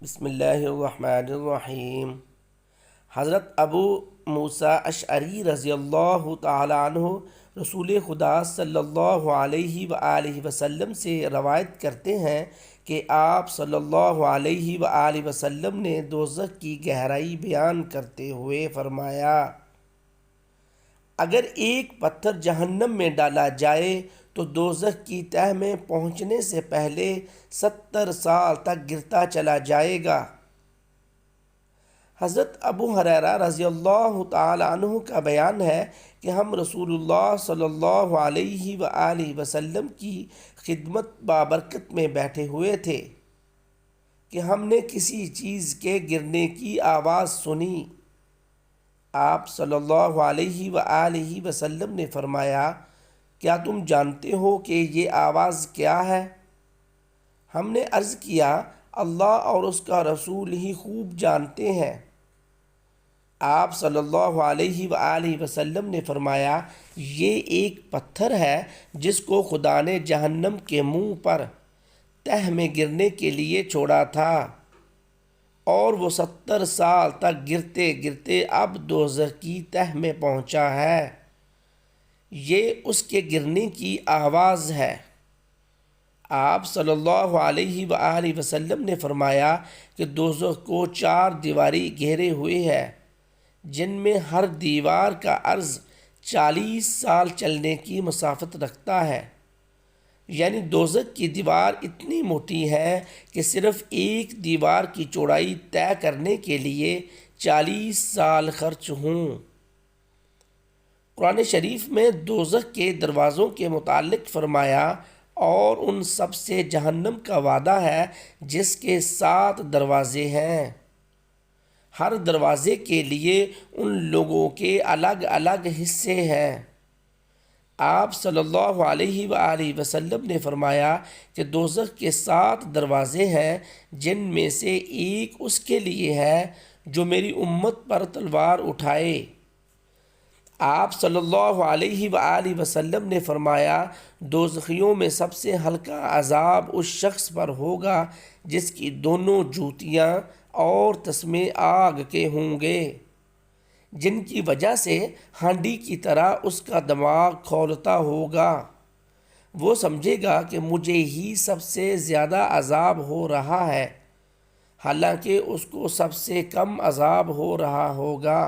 بسم اللہ الرحمن الرحیم۔ حضرت ابو موسیٰ اشعری رضی اللہ تعالی عنہ رسول خدا صلی اللہ علیہ وآلہ وسلم سے روایت کرتے ہیں کہ آپ صلی اللہ علیہ وآلہ وسلم نے دوزخ کی گہرائی بیان کرتے ہوئے فرمایا، اگر ایک پتھر جہنم میں ڈالا جائے تو دوزخ کی تہہ میں پہنچنے سے پہلے 70 سال تک گرتا چلا جائے گا۔ حضرت ابو ہریرہ رضی اللہ تعالی عنہ کا بیان ہے کہ ہم رسول اللہ صلی اللہ علیہ وآلہ وسلم کی خدمت بابرکت میں بیٹھے ہوئے تھے کہ ہم نے کسی چیز کے گرنے کی آواز سنی۔ آپ صلی اللہ علیہ وآلہ وسلم نے فرمایا، کیا تم جانتے ہو کہ یہ آواز کیا ہے؟ ہم نے عرض کیا، اللہ اور اس کا رسول ہی خوب جانتے ہیں۔ آپ صلی اللہ علیہ وآلہ وسلم نے فرمایا، یہ ایک پتھر ہے جس کو خدا نے جہنم کے منہ پر تہہ میں گرنے کے لیے چھوڑا تھا، اور وہ 70 سال تک گرتے گرتے اب دوزخ کی تہہ میں پہنچا ہے۔ یہ اس کے گرنے کی آواز ہے۔ آپ صلی اللہ علیہ وآلہ وسلم نے فرمایا کہ دوزخ کو 4 دیواری گھیرے ہوئے ہے، جن میں ہر دیوار کا عرض 40 سال چلنے کی مسافت رکھتا ہے۔ یعنی دوزخ کی دیوار اتنی موٹی ہے کہ صرف ایک دیوار کی چوڑائی طے کرنے کے لیے 40 سال خرچ ہوں۔ قرآن شریف میں دوزخ کے دروازوں کے متعلق فرمایا، اور ان سب سے جہنم کا وعدہ ہے جس کے 7 دروازے ہیں، ہر دروازے کے لیے ان لوگوں کے الگ الگ حصے ہیں۔ آپ صلی اللہ علیہ وآلہ وسلم نے فرمایا کہ دوزخ کے 7 دروازے ہیں، جن میں سے ایک اس کے لیے ہے جو میری امت پر تلوار اٹھائے۔ آپ صلی اللہ علیہ وآلہ وسلم نے فرمایا، دوزخیوں میں سب سے ہلکا عذاب اس شخص پر ہوگا جس کی دونوں جوتیاں اور تسمے آگ کے ہوں گے، جن کی وجہ سے ہانڈی کی طرح اس کا دماغ کھولتا ہوگا۔ وہ سمجھے گا کہ مجھے ہی سب سے زیادہ عذاب ہو رہا ہے، حالانکہ اس کو سب سے کم عذاب ہو رہا ہوگا۔